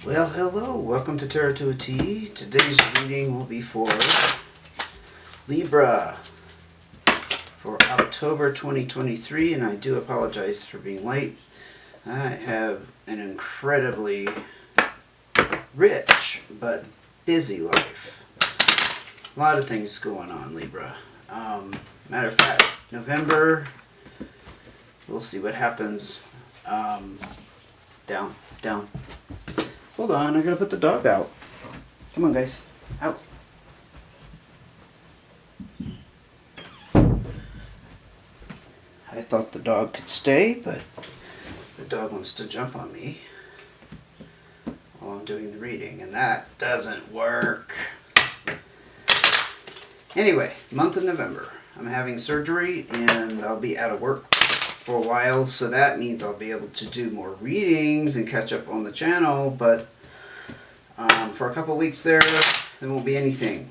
Well, hello, welcome to Tarot to a T. Today's reading will be for Libra for October 2023, and I do apologize for being late. I have an incredibly rich but busy life. A lot of things going on, Libra. Matter of fact, November, we'll see what happens. Down. Hold on, I gotta put the dog out. Come on, guys. Out. I thought the dog could stay, but the dog wants to jump on me while I'm doing the reading, and that doesn't work. Anyway, month of November. I'm having surgery, and I'll be out of work for a while, so that means I'll be able to do more readings and catch up on the channel, but for a couple weeks there won't be anything.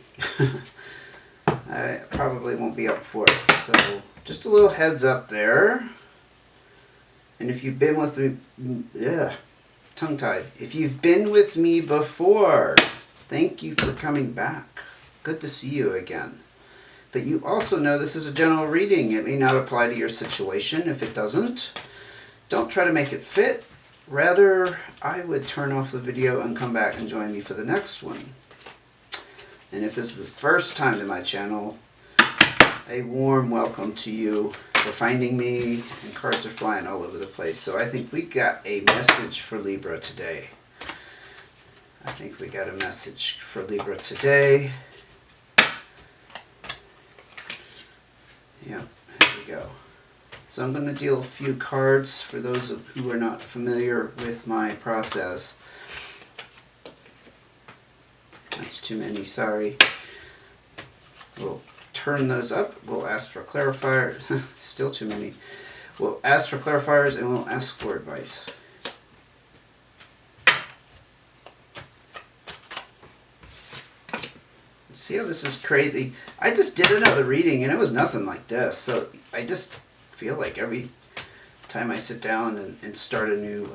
I probably won't be up for it, so just a little heads up there. And if you've been with me, tongue-tied. If you've been with me before, thank you for coming back. Good to see you again. But you also know this is a general reading. It may not apply to your situation. If it doesn't, don't try to make it fit. Rather, I would turn off the video and come back and join me for the next one. And if this is the first time to my channel, a warm welcome to you for finding me. And cards are flying all over the place. So I think we got a message for Libra today. Yeah, here we go. So I'm going to deal a few cards for those who are not familiar with my process. That's too many, sorry. We'll turn those up. We'll ask for clarifiers. Still too many. We'll ask for clarifiers and we'll ask for advice. See how this is crazy? I just did another reading and it was nothing like this. So I just feel like every time I sit down and start a new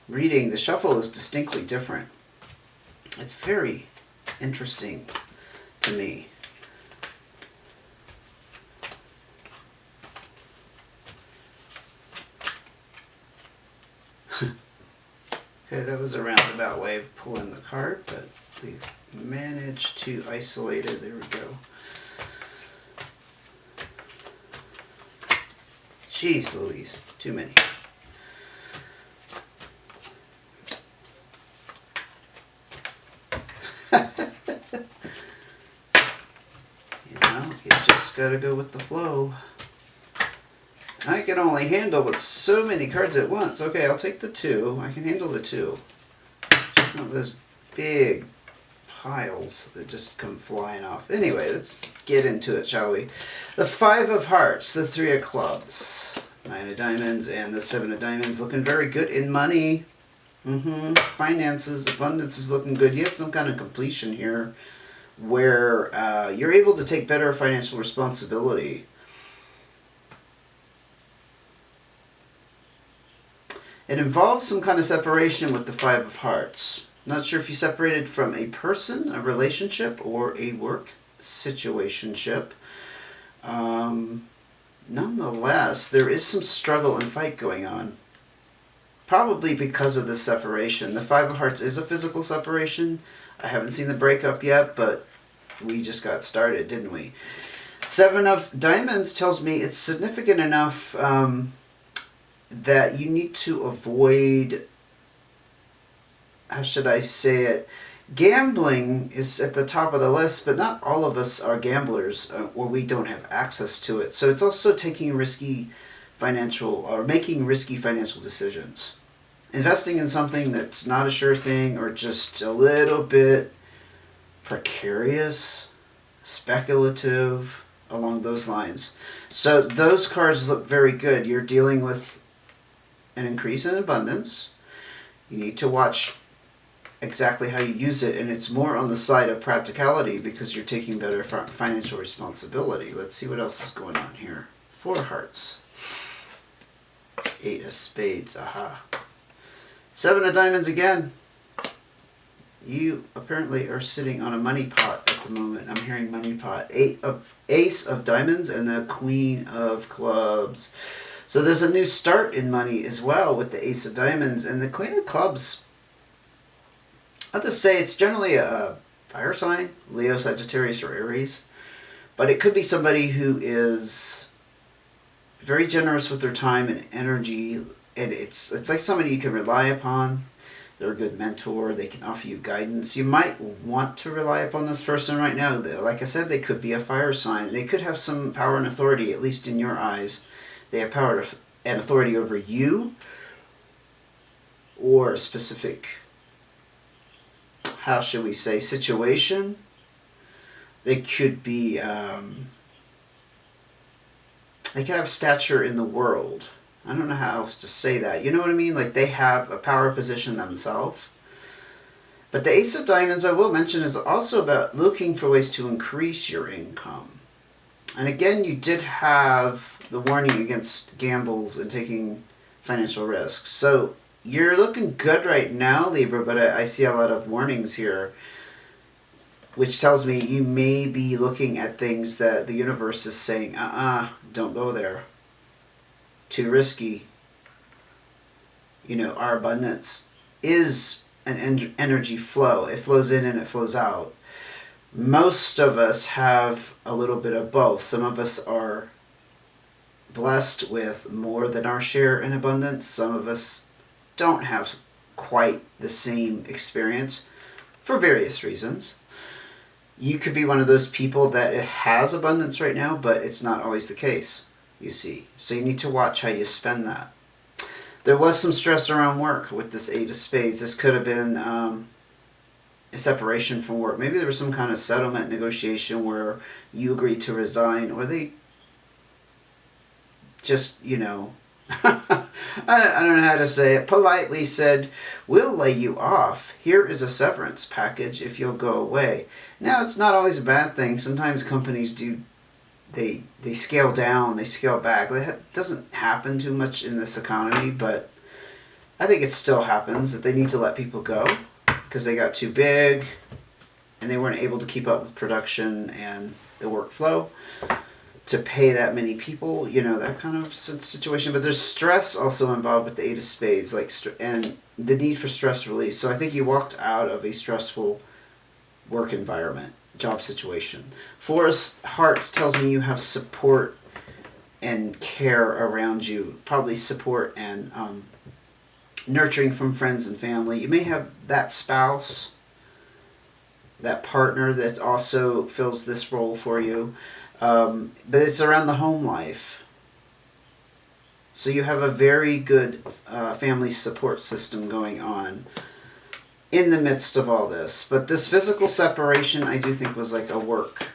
reading, the shuffle is distinctly different. It's very interesting to me. Okay, that was a roundabout way of pulling the card, but we've managed to isolate it. There we go. Jeez Louise, too many. You just gotta go with the flow. I can only handle with so many cards at once. Okay, I'll take the 2. I can handle the 2. Just not those big piles that just come flying off. Anyway, let's get into it, shall we? The 5 of Hearts, the 3 of Clubs, 9 of Diamonds, and the 7 of Diamonds looking very good in money. Finances, abundance is looking good. You have some kind of completion here where you're able to take better financial responsibility. It involves some kind of separation with the 5 of Hearts. Not sure if you separated from a person, a relationship, or a work situationship. Nonetheless, there is some struggle and fight going on. Probably because of this separation. The 5 of Hearts is a physical separation. I haven't seen the breakup yet, but we just got started, didn't we? 7 of Diamonds tells me it's significant enough that you need to avoid, how should I say it, gambling is at the top of the list, but not all of us are gamblers or we don't have access to it. So it's also taking risky financial or making risky financial decisions. Investing in something that's not a sure thing or just a little bit precarious, speculative, along those lines. So those cards look very good. You're dealing with an increase in abundance. You need to watch exactly how you use it, and it's more on the side of practicality because you're taking better financial responsibility. Let's see what else is going on here. 4 of Hearts, 8 of Spades, aha. 7 of Diamonds again. You apparently are sitting on a money pot at the moment. I'm hearing money pot. Ace of diamonds and the Queen of clubs. So there's a new start in money as well with the Ace of diamonds and the Queen of clubs. I'll just say it's generally a fire sign, Leo, Sagittarius, or Aries. But it could be somebody who is very generous with their time and energy. And it's like somebody you can rely upon. They're a good mentor. They can offer you guidance. You might want to rely upon this person right now. Like I said, they could be a fire sign. They could have some power and authority, at least in your eyes. They have power and authority over you or a specific, how should we say, situation. They could be, they could have stature in the world. I don't know how else to say that. You know what I mean? Like they have a power position themselves. But the Ace of Diamonds, I will mention, is also about looking for ways to increase your income. And again, you did have the warning against gambles and taking financial risks. So you're looking good right now, Libra, but I see a lot of warnings here, which tells me you may be looking at things that the universe is saying, don't go there. Too risky. You know, our abundance is an energy flow. It flows in and it flows out. Most of us have a little bit of both. Some of us are blessed with more than our share in abundance. Some of us don't have quite the same experience for various reasons. You could be one of those people that has abundance right now, but it's not always the case. You see. So you need to watch how you spend that. There was some stress around work with this Eight of Spades. This could have been a separation from work. Maybe there was some kind of settlement negotiation where you agreed to resign, or they just, you know, I don't know how to say it, politely said, we'll lay you off. Here is a severance package if you'll go away. Now, it's not always a bad thing. Sometimes companies do. They scale down, they scale back. That doesn't happen too much in this economy, but I think it still happens that they need to let people go because they got too big and they weren't able to keep up with production and the workflow to pay that many people, you know, that kind of situation. But there's stress also involved with the Eight of Spades, and the need for stress relief. So I think you walked out of a stressful work environment, job situation. Four of Hearts tells me you have support and care around you, probably support and nurturing from friends and family. You may have that spouse, that partner that also fills this role for you, but it's around the home life. So you have a very good family support system going on in the midst of all this. But this physical separation, I do think, was like a work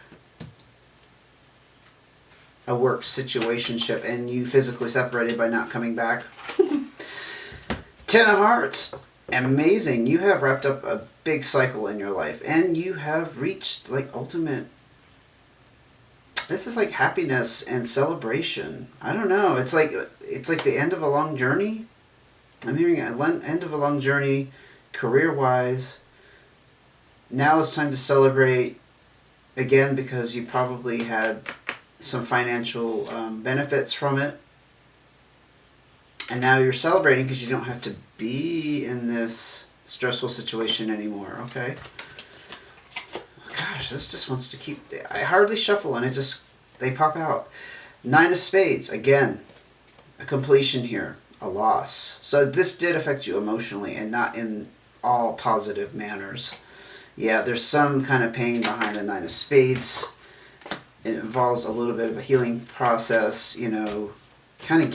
situationship, and you physically separated by not coming back. Ten of Hearts, amazing. You have wrapped up a big cycle in your life, and you have reached like ultimate. This is like happiness and celebration. I don't know. It's like the end of a long journey. I'm hearing an end of a long journey, career-wise. Now it's time to celebrate again because you probably had some financial benefits from it. And now you're celebrating because you don't have to be in this stressful situation anymore, okay? Gosh, this just wants to keep... I hardly shuffle and they pop out. Nine of Spades, again, a completion here, a loss. So this did affect you emotionally and not in all positive manners. Yeah, there's some kind of pain behind the Nine of Spades. It involves a little bit of a healing process, you know, kind of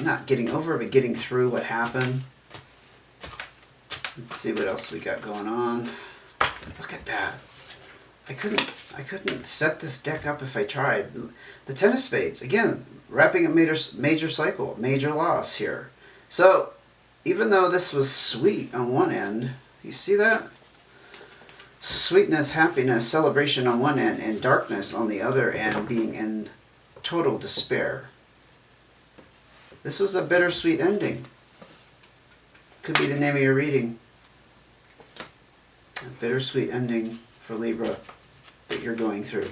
not getting over, but getting through what happened. Let's see what else we got going on. Look at that. I couldn't set this deck up if I tried. The Ten of Spades, again, wrapping a major cycle, major loss here. So, even though this was sweet on one end, you see that? Sweetness, happiness, celebration on one end, and darkness on the other end, being in total despair. This was a bittersweet ending. Could be the name of your reading. A bittersweet ending for Libra that you're going through.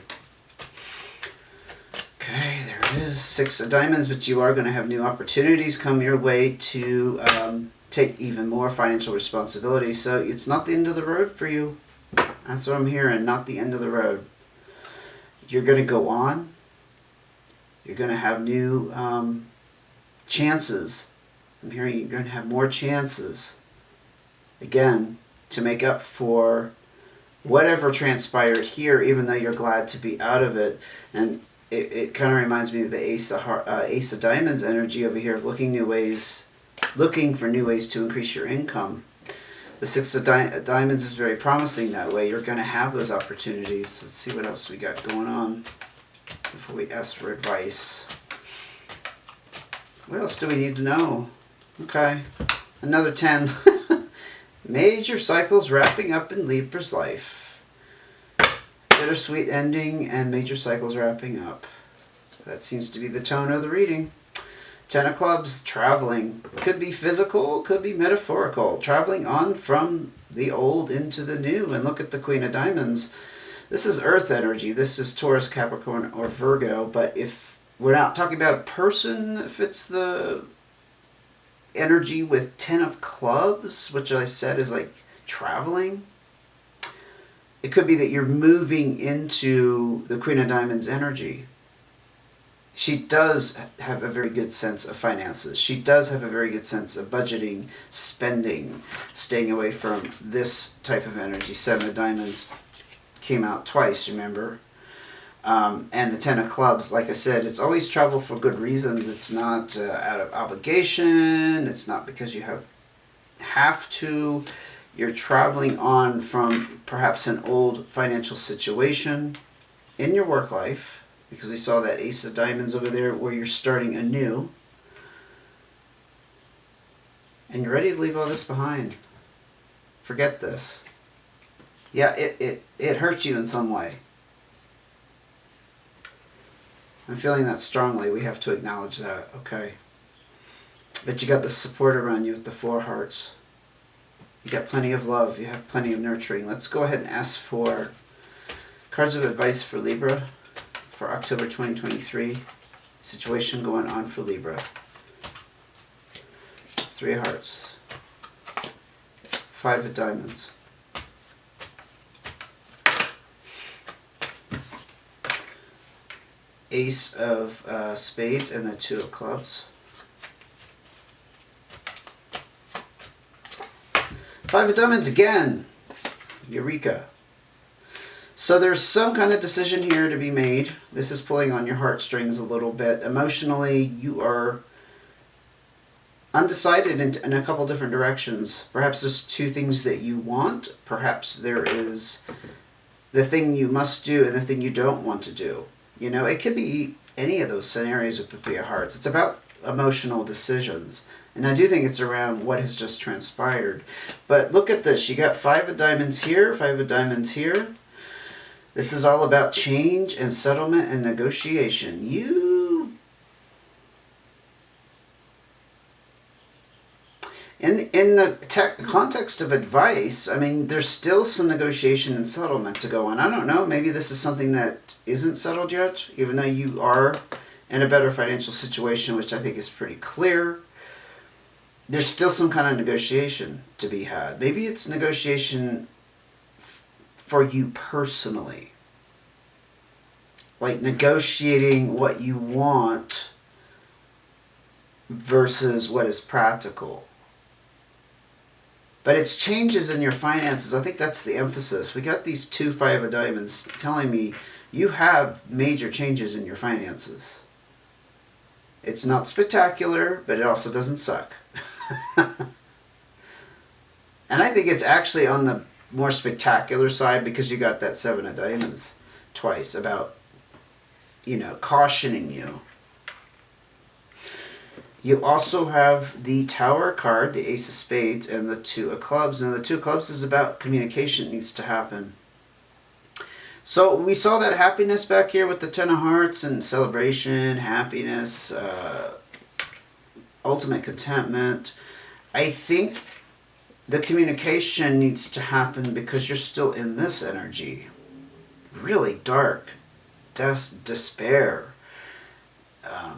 Okay, there it is. 6 of diamonds, but you are going to have new opportunities come your way to take even more financial responsibility. So it's not the end of the road for you. That's what I'm hearing, not the end of the road. You're going to go on. You're going to have new chances. I'm hearing you're going to have more chances. Again, to make up for whatever transpired here, even though you're glad to be out of it. And it kind of reminds me of the Ace of Diamonds energy over here, looking for new ways to increase your income. The 6 of Diamonds is very promising that way. You're going to have those opportunities. Let's see what else we got going on before we ask for advice. What else do we need to know? Okay, another 10. Major cycles wrapping up in Libra's life. Bittersweet ending and major cycles wrapping up. That seems to be the tone of the reading. 10 of clubs, traveling. Could be physical, could be metaphorical. Traveling on from the old into the new. And look at the Queen of Diamonds. This is earth energy. This is Taurus, Capricorn, or Virgo. But if we're not talking about a person that fits the energy with 10 of clubs, which I said is like traveling. It could be that you're moving into the Queen of Diamonds energy. She does have a very good sense of finances. She does have a very good sense of budgeting, spending, staying away from this type of energy. 7 of Diamonds came out twice, remember? And the 10 of clubs, like I said, it's always travel for good reasons. It's not out of obligation. It's not because you have to. You're traveling on from perhaps an old financial situation in your work life, because we saw that Ace of Diamonds over there where you're starting anew. And you're ready to leave all this behind. Forget this. Yeah, it hurt you in some way. I'm feeling that strongly. We have to acknowledge that, okay? But you got the support around you with the 4 hearts. You got plenty of love. You have plenty of nurturing. Let's go ahead and ask for cards of advice for Libra for October 2023. Situation going on for Libra. 3 of hearts. 5 of diamonds. Ace of spades and the 2 of clubs. 5 of diamonds again. Eureka. So there's some kind of decision here to be made. This is pulling on your heartstrings a little bit. Emotionally, you are undecided in a couple different directions. Perhaps there's 2 things that you want. Perhaps there is the thing you must do and the thing you don't want to do. You know, it could be any of those scenarios with the 3 of hearts. It's about emotional decisions. And I do think it's around what has just transpired. But look at this. You got 5 of diamonds here, 5 of diamonds here. This is all about change and settlement and negotiation. In the context of advice, I mean, there's still some negotiation and settlement to go on. I don't know. Maybe this is something that isn't settled yet, even though you are in a better financial situation, which I think is pretty clear. There's still some kind of negotiation to be had. Maybe it's negotiation for you personally. Like negotiating what you want versus what is practical. But it's changes in your finances. I think that's the emphasis. We got these 2 5 of diamonds telling me you have major changes in your finances. It's not spectacular, but it also doesn't suck. And I think it's actually on the more spectacular side because you got that 7 of diamonds twice about, you know, cautioning you. You also have the Tower card, the Ace of Spades, and the 2 of Clubs. And the 2 of Clubs is about communication needs to happen. So we saw that happiness back here with the 10 of Hearts and celebration, happiness, ultimate contentment. I think the communication needs to happen because you're still in this energy. Really dark, despair,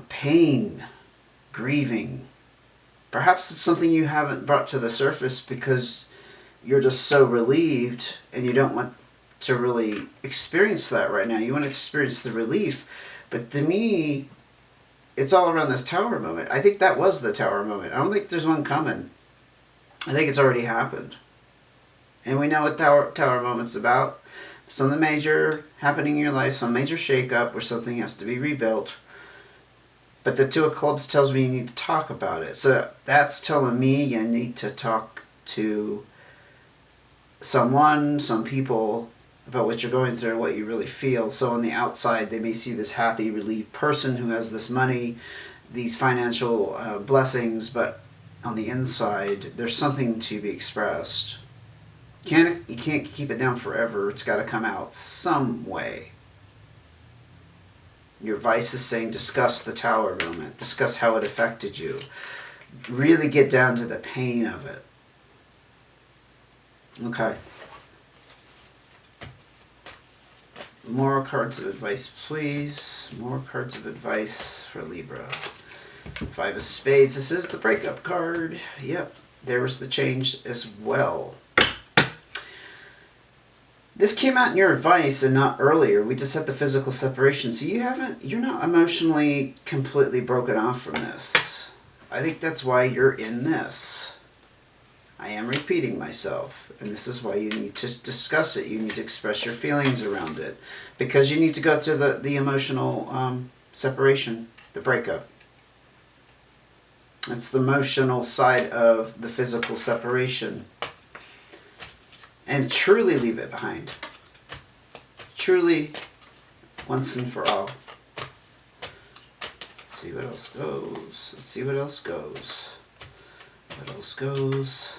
pain, grieving. Perhaps it's something you haven't brought to the surface because you're just so relieved and you don't want to really experience that right now. You want to experience the relief. But to me, it's all around this tower moment. I think that was the tower moment. I don't think there's one coming. I think it's already happened. And we know what tower moment's about. Something major happening in your life, some major shakeup where something has to be rebuilt. But the Two of Clubs tells me you need to talk about it. So that's telling me you need to talk to someone, some people, about what you're going through, what you really feel. So on the outside, they may see this happy, relieved person who has this money, these financial blessings, but on the inside, there's something to be expressed. You can't keep it down forever. It's got to come out some way. Your vice is saying discuss the tower moment. Discuss how it affected you. Really get down to the pain of it. Okay. More cards of advice, please. More cards of advice for Libra. Five of Spades. This is the breakup card. Yep. There was the change as well. This came out in your advice and not earlier. We just had the physical separation. So you're not emotionally completely broken off from this. I think that's why you're in this. I am repeating myself. And this is why you need to discuss it. You need to express your feelings around it. Because you need to go through the emotional separation, the breakup. That's the emotional side of the physical separation. And truly leave it behind. Truly, once and for all. Let's see what else goes. Let's see what else goes. What else goes?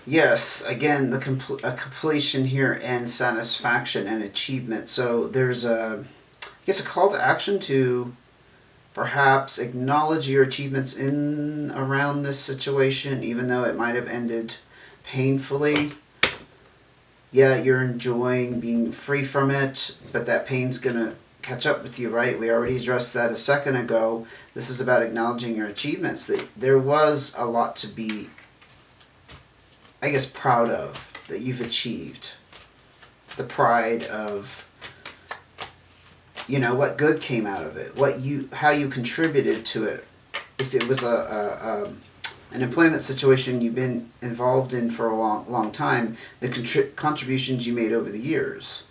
Yes, again, a completion here and satisfaction and achievement. So there's a call to action to perhaps acknowledge your achievements in around this situation, even though it might have ended painfully. Yeah, you're enjoying being free from it, but that pain's going to catch up with you, right? We already addressed that a second ago. This is about acknowledging your achievements. There was a lot to be, I guess, proud of that you've achieved. The pride of, what good came out of it, how you contributed to it. If it was an employment situation you've been involved in for a long time, the contributions you made over the years.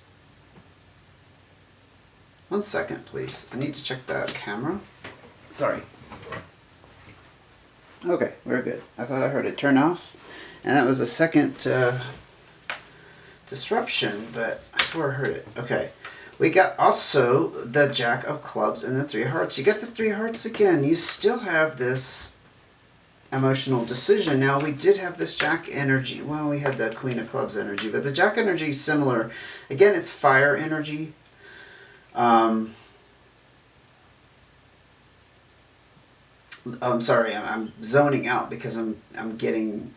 1 second, please. I need to check that camera. Sorry. Okay, we're good. I thought I heard it turn off. And that was a second disruption, but I swear I heard it. Okay. We got also the Jack of Clubs and the Three of Hearts. You got the Three of Hearts again. You still have this emotional decision. Now, we did have this Jack energy. Well, we had the Queen of Clubs energy, but the Jack energy is similar. Again, it's fire energy. I'm sorry, I'm zoning out because I'm getting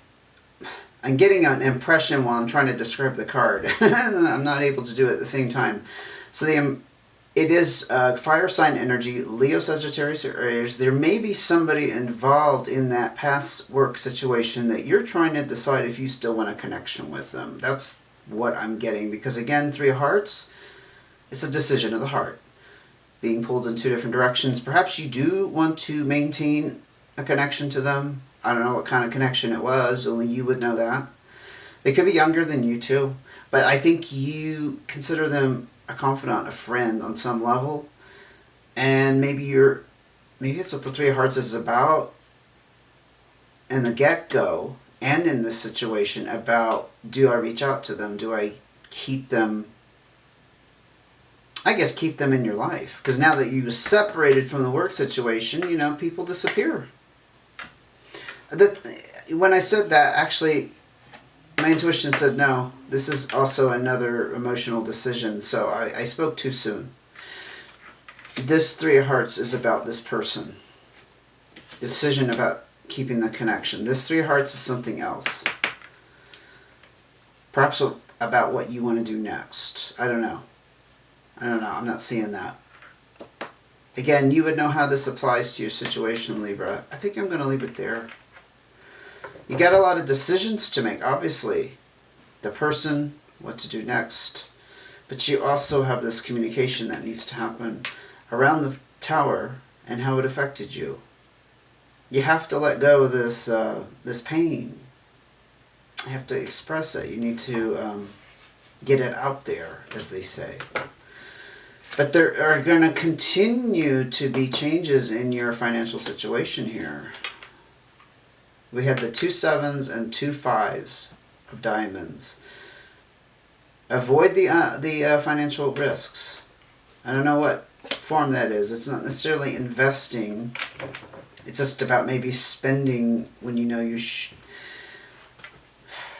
an impression while I'm trying to describe the card. I'm not able to do it at the same time. So it is fire sign energy, Leo, Sagittarius, or Aries. There may be somebody involved in that past work situation that you're trying to decide if you still want a connection with them. That's what I'm getting. Because again, Three of Hearts, it's a decision of the heart. Being pulled in two different directions. Perhaps you do want to maintain a connection to them. I don't know what kind of connection it was. Only you would know that. They could be younger than you too. But I think you consider them a confidant, a friend on some level. And maybe it's what the Three of Hearts is about in the get-go and in this situation about, do I reach out to them? Do I keep them in your life? Because now that you separated from the work situation, people disappear. When I said that, actually, my intuition said no. This is also another emotional decision, so I spoke too soon. This Three of Hearts is about this person. Decision about keeping the connection. This Three of Hearts is something else. Perhaps about what you want to do next. I don't know. I'm not seeing that. Again, you would know how this applies to your situation, Libra. I think I'm going to leave it there. You got a lot of decisions to make, obviously. The person, what to do next. But you also have this communication that needs to happen around the Tower and how it affected you. You have to let go of this pain. You have to express it. You need to get it out there, as they say. But there are going to continue to be changes in your financial situation here. We had the 2 7s and 2 5s of diamonds. Avoid the financial risks. I don't know what form that is. It's not necessarily investing. It's just about maybe spending when you know you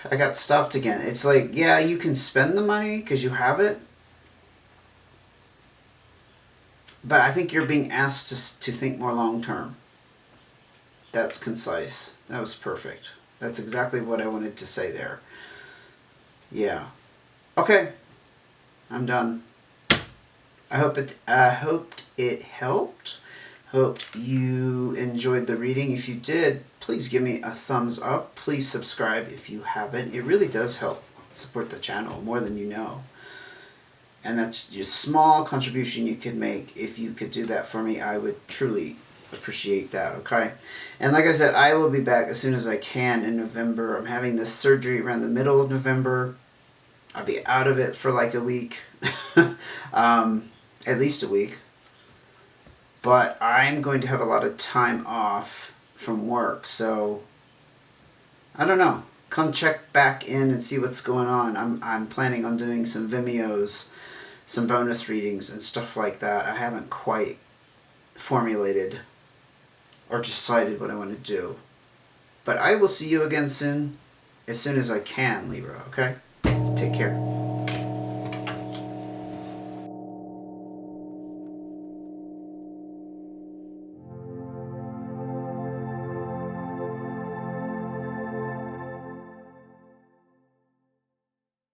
I got stopped again. It's like, yeah, you can spend the money because you have it. But I think you're being asked to think more long term. That's concise. That was perfect. That's exactly what I wanted to say there. Yeah. Okay. I'm done. I hoped it helped. Hoped you enjoyed the reading. If you did, please give me a thumbs up. Please subscribe if you haven't. It really does help support the channel more than you know. And that's just a small contribution you could make. If you could do that for me, I would truly appreciate that, okay? And like I said, I will be back as soon as I can in November. I'm having this surgery around the middle of November. I'll be out of it for like a week. At least a week. But I'm going to have a lot of time off from work, so I don't know. Come check back in and see what's going on. I'm planning on doing some Vimeos, some bonus readings and stuff like that. I haven't quite formulated or decided what I want to do. But I will see you again soon as I can, Libra, okay? Take care.